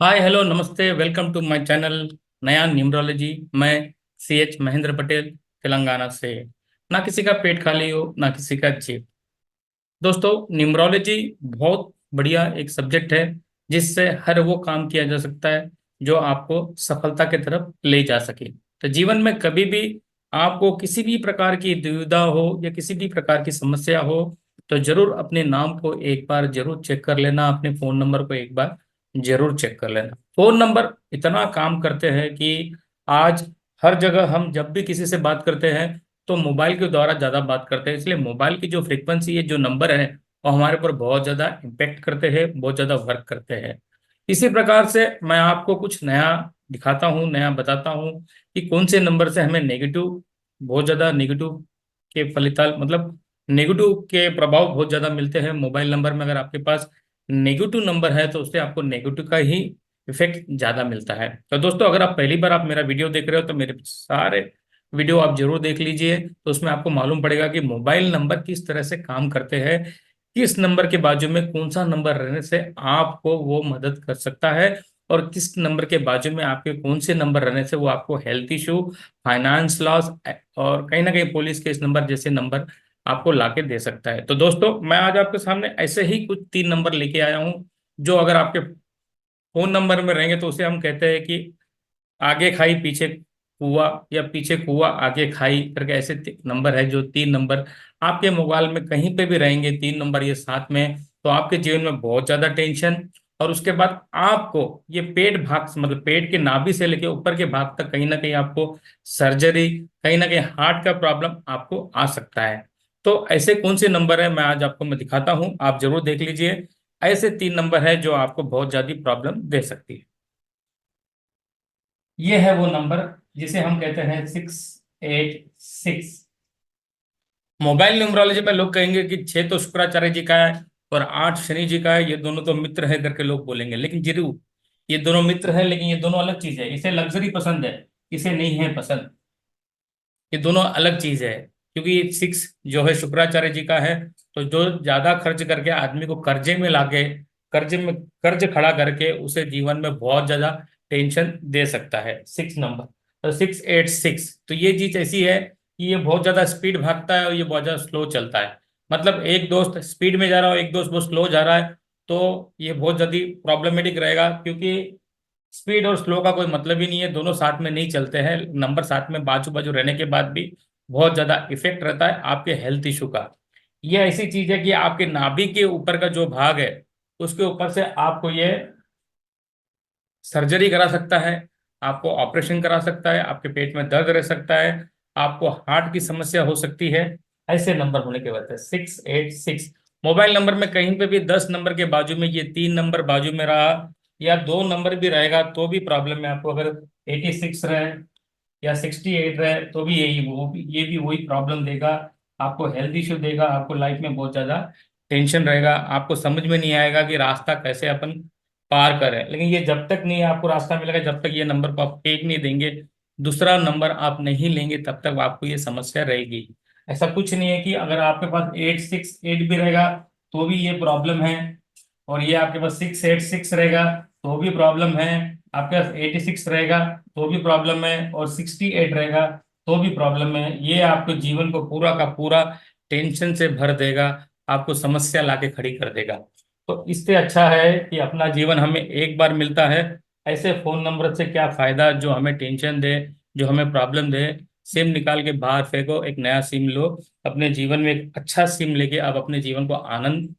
Hi hello नमस्ते welcome to my channel नया numerology. मैं CH महेंद्र पटेल तेलंगाना से। ना किसी का पेट खाली हो ना किसी का जेब। दोस्तों, न्यूमरोलॉजी बहुत बढ़िया एक सब्जेक्ट है जिससे हर वो काम किया जा सकता है जो आपको सफलता की तरफ ले जा सके। तो जीवन में कभी भी आपको किसी भी प्रकार की दुविधा हो या किसी भी प्रकार की समस्या हो तो जरूर अपने नाम को एक बार जरूर चेक कर लेना, अपने फोन नंबर को एक बार जरूर चेक कर लेना। फोन नंबर इतना काम करते हैं कि आज हर जगह हम जब भी किसी से बात करते हैं तो मोबाइल के द्वारा ज्यादा बात करते हैं, इसलिए मोबाइल की जो फ्रीक्वेंसी है, जो नंबर है, वो हमारे ऊपर बहुत ज्यादा इम्पेक्ट करते हैं, बहुत ज्यादा वर्क करते हैं। इसी प्रकार से मैं आपको कुछ नया दिखाता हूँ, नया बताता हूँ कि कौन से नंबर से हमें नेगेटिव, बहुत ज्यादा नेगेटिव के फलिताल मतलब नेगेटिव के प्रभाव बहुत ज्यादा मिलते हैं। मोबाइल नंबर में अगर आपके पास नेगेटिव नंबर है तो उससे आपको नेगेटिव का ही इफेक्ट ज्यादा मिलता है। तो दोस्तों, अगर आप पहली बार आप मेरा वीडियो देख रहे हो तो मेरे सारे वीडियो आप जरूर देख लीजिए, तो उसमें आपको मालूम पड़ेगा कि मोबाइल नंबर किस तरह से काम करते हैं, किस नंबर के बाजू में कौन सा नंबर रहने से आपको वो मदद कर सकता है, और किस नंबर के बाजू में आपके कौन से नंबर रहने से वो आपको हेल्थ इशू, फाइनेंस लॉस और कहीं ना कहीं पुलिस केस नंबर जैसे नंबर आपको लाके दे सकता है। तो दोस्तों, मैं आज आपके सामने ऐसे ही कुछ 3 नंबर लेके आया हूँ जो अगर आपके फोन नंबर में रहेंगे तो उसे हम कहते हैं कि आगे खाई पीछे कुआ, या पीछे कुआ आगे खाई करके ऐसे नंबर है। जो 3 नंबर आपके मोबाइल में कहीं पे भी रहेंगे, 3 नंबर ये साथ में, तो आपके जीवन में बहुत ज्यादा टेंशन, और उसके बाद आपको ये पेट भाग मतलब पेट के नाभि से लेके ऊपर के भाग तक कहीं ना कहीं आपको सर्जरी, कहीं ना कहीं हार्ट का प्रॉब्लम आपको आ सकता है। तो ऐसे कौन से नंबर है मैं आज आपको मैं दिखाता हूं, आप जरूर देख लीजिए। ऐसे 3 नंबर है जो आपको बहुत ज्यादा प्रॉब्लम दे सकती है। ये है वो नंबर जिसे हम कहते हैं 686। मोबाइल न्यूमरोलॉजी में लोग कहेंगे कि 6 तो शुक्राचार्य जी का है और 8 शनि जी का है, ये दोनों तो मित्र है करके लोग बोलेंगे, लेकिन जरूर ये दोनों मित्र है, लेकिन ये दोनों अलग चीज है। इसे लग्जरी पसंद है, इसे नहीं है पसंद। ये दोनों अलग चीज है, क्योंकि 6 जो है शुक्राचार्य जी का है, तो जो ज्यादा खर्च करके आदमी को कर्जे में लाके, कर्जे में कर्ज खड़ा करके उसे जीवन में बहुत ज्यादा टेंशन दे सकता है 6 नंबर। तो 686, तो ये चीज ऐसी है कि ये बहुत ज्यादा स्पीड भागता है और ये बहुत ज्यादा स्लो चलता है। मतलब एक दोस्त स्पीड में जा रहा हो, एक दोस्त बहुत स्लो जा रहा है, तो ये बहुत ज्यादा प्रॉब्लमेटिक रहेगा, क्योंकि स्पीड और स्लो का कोई मतलब ही नहीं है, दोनों साथ में नहीं चलते हैं। नंबर साथ में बाजू बाजू रहने के बाद भी बहुत ज्यादा इफेक्ट रहता है आपके हेल्थ इशू का। ये ऐसी चीज है कि आपके नाभि के ऊपर का जो भाग है उसके ऊपर से आपको ये सर्जरी करा सकता है, आपको ऑपरेशन करा सकता है, आपके पेट में दर्द रह सकता है, आपको हार्ट की समस्या हो सकती है। ऐसे नंबर होने के वजह से 686। मोबाइल नंबर में कहीं पे भी 10 नंबर के बाजू में ये 3 नंबर बाजू में रहा, या 2 नंबर भी रहेगा तो भी प्रॉब्लम है आपको। अगर 86 रहे या 68 रहे तो भी यही वो भी ये भी वही प्रॉब्लम देगा, आपको हेल्थ इश्यू देगा, आपको लाइफ में बहुत ज्यादा टेंशन रहेगा, आपको समझ में नहीं आएगा कि रास्ता कैसे अपन पार करें। लेकिन ये जब तक नहीं आपको रास्ता मिलेगा, जब तक ये नंबर को आप टेक नहीं देंगे, दूसरा नंबर आप नहीं लेंगे, तब तक आपको ये समस्या रहेगी। ऐसा कुछ नहीं है कि अगर आपके पास 868 भी रहेगा तो भी ये प्रॉब्लम है, और ये आपके पास 686 रहेगा तो भी प्रॉब्लम है, आपके पास 86 रहेगा तो भी प्रॉब्लम है, और 68 रहेगा तो भी प्रॉब्लम है। ये आपके जीवन को पूरा का पूरा टेंशन से भर देगा, आपको समस्या लाके खड़ी कर देगा। तो इससे अच्छा है कि अपना जीवन हमें एक बार मिलता है, ऐसे फोन नंबर से क्या फायदा जो हमें टेंशन दे, जो हमें प्रॉब्लम दे। सिम निकाल के बाहर फेंको, एक नया सिम लो, अपने जीवन में एक अच्छा सिम लेके आप अपने जीवन को आनंद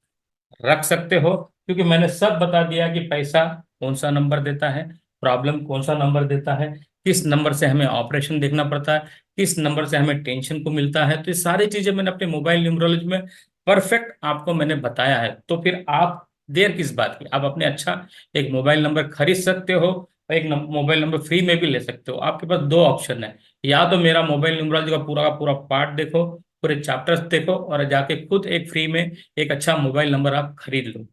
रख सकते हो। क्योंकि मैंने सब बता दिया कि पैसा कौन सा नंबर देता है, प्रॉब्लम कौन सा नंबर देता है, किस नंबर से हमें ऑपरेशन देखना पड़ता है, किस नंबर से हमें टेंशन को मिलता है। तो ये सारी चीजें मैंने अपने मोबाइल न्यूमरोलॉजी में परफेक्ट आपको मैंने बताया है। तो फिर आप देर किस बात की, आप अपने अच्छा एक मोबाइल नंबर खरीद सकते हो और एक मोबाइल नंबर फ्री में भी ले सकते हो। आपके पास 2 ऑप्शन है, या तो मेरा मोबाइल न्यूमरोलॉजी का पूरा पार्ट देखो, पूरे चैप्टर्स देखो, और जाके खुद एक फ्री में एक अच्छा मोबाइल नंबर आप खरीद लो,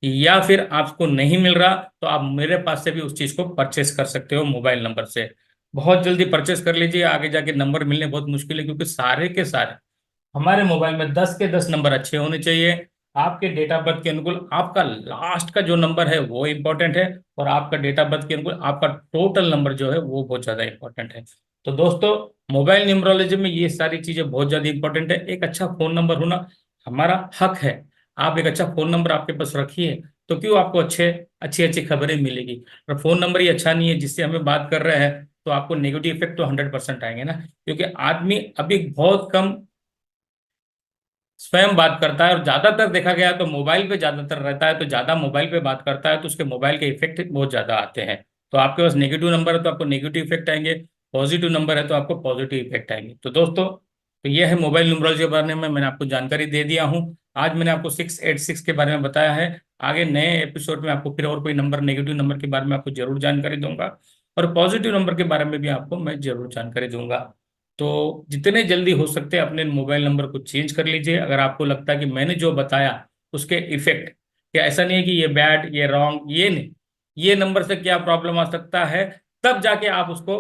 या फिर आपको नहीं मिल रहा तो आप मेरे पास से भी उस चीज को परचेस कर सकते हो मोबाइल नंबर से। बहुत जल्दी परचेस कर लीजिए, आगे जाके नंबर मिलने बहुत मुश्किल है, क्योंकि सारे के सारे हमारे मोबाइल में 10 के 10 नंबर अच्छे होने चाहिए। आपके डेट ऑफ बर्थ के अनुकूल आपका लास्ट का जो नंबर है वो इम्पोर्टेंट है, और आपका डेट ऑफ बर्थ के अनुकूल आपका टोटल नंबर जो है वो बहुत ज्यादा इंपॉर्टेंट है। तो दोस्तों, मोबाइल न्यूमरोलॉजी में ये सारी चीजें बहुत ज्यादा इंपॉर्टेंट है। एक अच्छा फोन नंबर होना हमारा हक है। आप एक अच्छा फोन नंबर आपके पास रखिए, तो क्यों आपको अच्छी अच्छी खबरें मिलेगी। और फोन नंबर ही अच्छा नहीं है जिससे हमें बात कर रहे हैं, तो आपको नेगेटिव इफेक्ट तो 100% आएंगे ना। क्योंकि आदमी अभी बहुत कम स्वयं बात करता है, और ज्यादातर देखा गया तो मोबाइल पे ज्यादातर रहता है, तो ज्यादा मोबाइल पे बात करता है तो उसके मोबाइल के इफेक्ट बहुत ज्यादा आते हैं। तो आपके पास नेगेटिव नंबर है तो आपको नेगेटिव इफेक्ट आएंगे, पॉजिटिव नंबर है तो आपको पॉजिटिव इफेक्ट आएंगे। तो दोस्तों, तो ये है मोबाइल न्यूमरोलॉजी के बारे में मैंने आपको जानकारी दे दिया हूँ। आज मैंने आपको 686 के बारे में बताया है। आगे नए एपिसोड में आपको फिर और कोई नंबर, नेगेटिव नंबर के बारे में आपको जरूर जानकारी दूंगा, और पॉजिटिव नंबर के बारे में भी आपको मैं जरूर जानकारी दूंगा। तो जितने जल्दी हो सकते हैं अपने मोबाइल नंबर को चेंज कर लीजिए। अगर आपको लगता है कि मैंने जो बताया उसके इफेक्ट, या ऐसा नहीं है कि ये बैड, ये रॉन्ग, ये नहीं, ये नंबर से क्या प्रॉब्लम आ सकता है, तब जाके आप उसको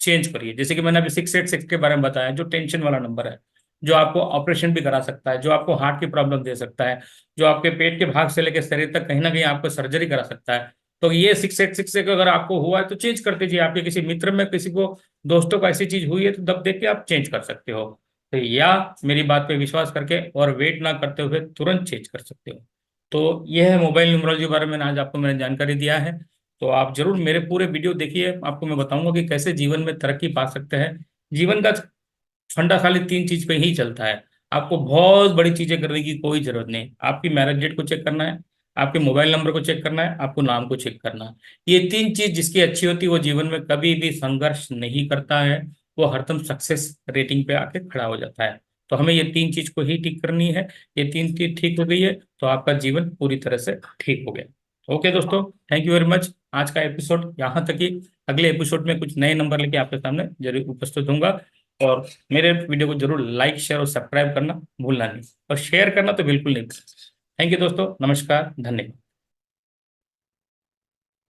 चेंज करिए। जैसे कि मैंने अभी 686 के बारे में बताया, जो टेंशन वाला नंबर है, जो आपको ऑपरेशन भी करा सकता है, जो आपको हार्ट की प्रॉब्लम दे सकता है, जो आपके पेट के भाग से लेकर शरीर तक कहीं ना कहीं आपको सर्जरी करा सकता है। तो ये 686 से अगर आपको हुआ है तो चेंज कर दीजिए। आपके किसी मित्र में, किसी को, दोस्तों को ऐसी चीज हुई है तो तब देख के आप चेंज कर सकते हो। तो या मेरी बात पे विश्वास करके और वेट ना करते हुए तुरंत चेंज कर सकते हो। तो यह है मोबाइल न्यूमरोलॉजी के बारे में आज आपको मैंने जानकारी दिया है। तो आप जरूर मेरे पूरे वीडियो देखिए, आपको मैं बताऊंगा कि कैसे जीवन में तरक्की पा सकते हैं। जीवन का फंडा खाली तीन चीज पे ही चलता है। आपको बहुत बड़ी चीजें करने की कोई जरूरत नहीं। आपकी मैरिज डेट को चेक करना है, आपके मोबाइल नंबर को चेक करना है, आपको नाम को चेक करना है। ये तीन चीज जिसकी अच्छी होती है वो जीवन में कभी भी संघर्ष नहीं करता है, वो हरदम सक्सेस रेटिंग पे आके खड़ा हो जाता है। तो हमें ये तीन चीज को ही ठीक करनी है। ये तीन चीज ठीक हो गई है तो आपका जीवन पूरी तरह से ठीक हो गया। ओके दोस्तों, थैंक यू वेरी मच। आज का एपिसोड यहाँ तक ही। अगले एपिसोड में कुछ नए नंबर लेके आपके सामने जरूर उपस्थित होऊंगा। और मेरे वीडियो को जरूर लाइक, शेयर और सब्सक्राइब करना भूलना नहीं, और शेयर करना तो बिल्कुल नहीं। थैंक यू दोस्तों, नमस्कार, धन्यवाद।